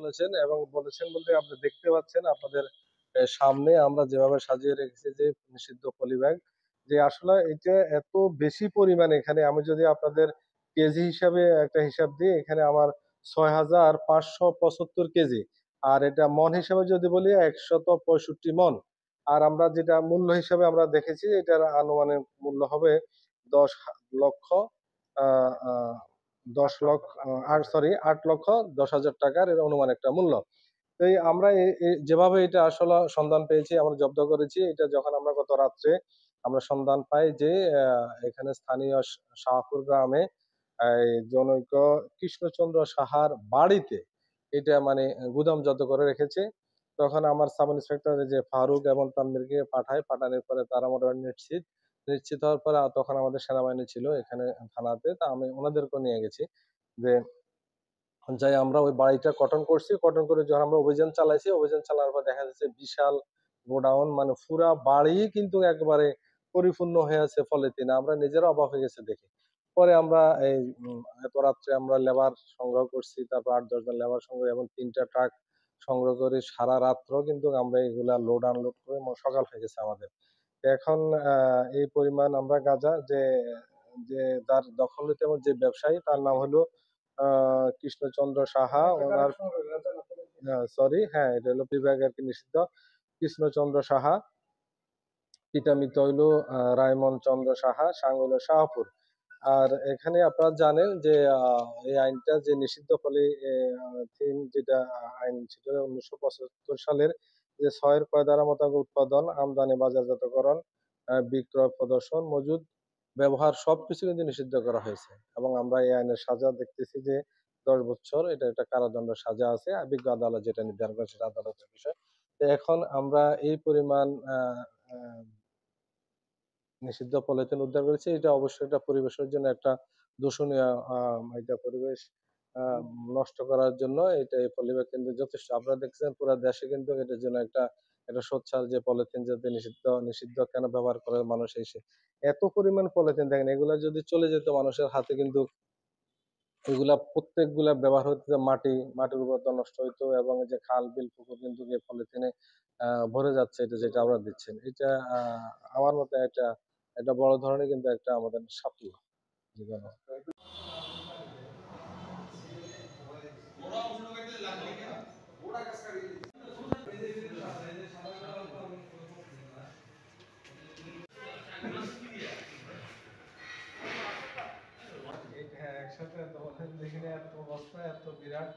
বলেছেন এবং বলেছেন বলতে আপনি দেখতে পাচ্ছেন আপনাদের সামনে আমরা যেভাবে সাজিয়ে রেখেছি যে নিষিদ্ধ পলি ব্যাগ, যে আসলে এটা এত বেশি পরিমাণ এখানে আমি যদি আপনাদের কেজি হিসাবে একটা হিসাব দিই, এখানে আমার 6,575 কেজি। আর এটা মন হিসাবে যদি বলি 165 মন। আর আমরা যেটা মূল্য হিসাবে আমরা দেখেছি এটার আনুমানিক মূল্য হবে 10 লক্ষ আহ আহ 10 লক্ষ আর সরি 8,10,000 টাকার এর অনুমান একটা মূল্য। তো এই আমরা যেভাবে এটা আসলে সন্ধান পেয়েছি, আমরা জব্দ করেছি এটা যখন আমরা গত রাত্রে আমরা সন্ধান পাই যে এখানে স্থানীয় শাহপুর গ্রামে জনৈক কৃষ্ণচন্দ্র সাহার বাড়িতে এটা মানে গুদামজাত করে রেখেছে। তখন আমার সাব ইন্সপেক্টর যে ফারুক এবং তানভীরকে পাঠানোর পরে তারা মোটামুটি নিশ্চিত নিশ্চিত হওয়ার পরে তখন আমাদের সেনাবাহিনী ছিল এখানে থানাতে, তা আমি ওনাদেরকে নিয়ে গেছি যে যাই আমরা ওই বাড়িটা কটন করছি, কটন করে যখন আমরা অভিযান চালাইছি, অভিযান চালানোর পর দেখা যাচ্ছে বিশাল গোডাউন, মানে পুরা বাড়ি কিন্তু একবারে পরিপূর্ণ হয়ে আছে পলিথিন। আমরা নিজেরা অবাক হয়ে গেছে দেখে। পরে আমরা এই এত রাত্রে আমরা লেবার সংগ্রহ করছি, তারপর 8-10 জন লেবার সংগ্রহ এবং 3টা ট্রাক সংগ্রহ করে সারা রাত্র কিন্তু আমরা এগুলা লোড আনলোড করে সকাল হয়ে গেছে আমাদের। এখন এই পরিমাণ আমরা গাঁজা যে যে যার দখল নিতে এবং যে ব্যবসায়ী তার নাম হলো কৃষ্ণচন্দ্র সাহা। ওনার সরি, হ্যাঁ এটা হলো বিভাগ আর কি নিষিদ্ধ। কৃষ্ণচন্দ্র সাহা, পিতা মৃত হইল রায়মন চন্দ্র সাহা, সাং হইল শাহপুর। আর এখানে আপনারা জানেন যে এই আইনটা যে নিষিদ্ধ ফলে যেটা আইন ছিল 1975 সালের, যে 6 এর 6 ধারা মোতাবেক উৎপাদন, আমদানি, বাজারজাতকরণ, বিক্রয়, প্রদর্শন, মজুদ, ব্যবহার সবকিছু কিন্তু নিষিদ্ধ করা হয়েছে। এবং আমরা এই আইনের সাজা দেখতেছি যে 10 বছর, এটা একটা কারাদণ্ড সাজা আছে। বিজ্ঞ আদালত যেটা নির্ধারণ করে সেটা আদালতের বিষয়। তো এখন আমরা এই পরিমাণ আহ আহ, নিষিদ্ধ পলিথিন উদ্ধার করেছি, এটা অবশ্যই এটা পরিবেশের জন্য একটা দূষণীয় এটা পরিবেশ আহ, নষ্ট করার জন্য এটা এই পলিব্যাগ কিন্তু যথেষ্ট। আপনারা দেখছেন পুরো দেশে কিন্তু এটার জন্য একটা একটা সোচ্চার যে পলিথিন যাতে নিষিদ্ধ নিষিদ্ধ কেন ব্যবহার করে মানুষ এসে এত পরিমাণ পলিথিন, দেখেন এগুলা যদি চলে যেত মানুষের হাতে কিন্তু এগুলা প্রত্যেকগুলা ব্যবহার হতো, মাটির উর্বরতা নষ্ট হইতো এবং এই যে খাল বিল পুকুর কিন্তু এই পলিথিনে ভরে যাচ্ছে, এটা যেটা আমরা দিচ্ছেন এটা আমার মতে এটা একটা বড় ধরনের কিন্তু একটা আমাদের সাফল্য জীবনে। হ্যাঁ, একসাথে এত দেখি এত অবস্থা এত বিরাট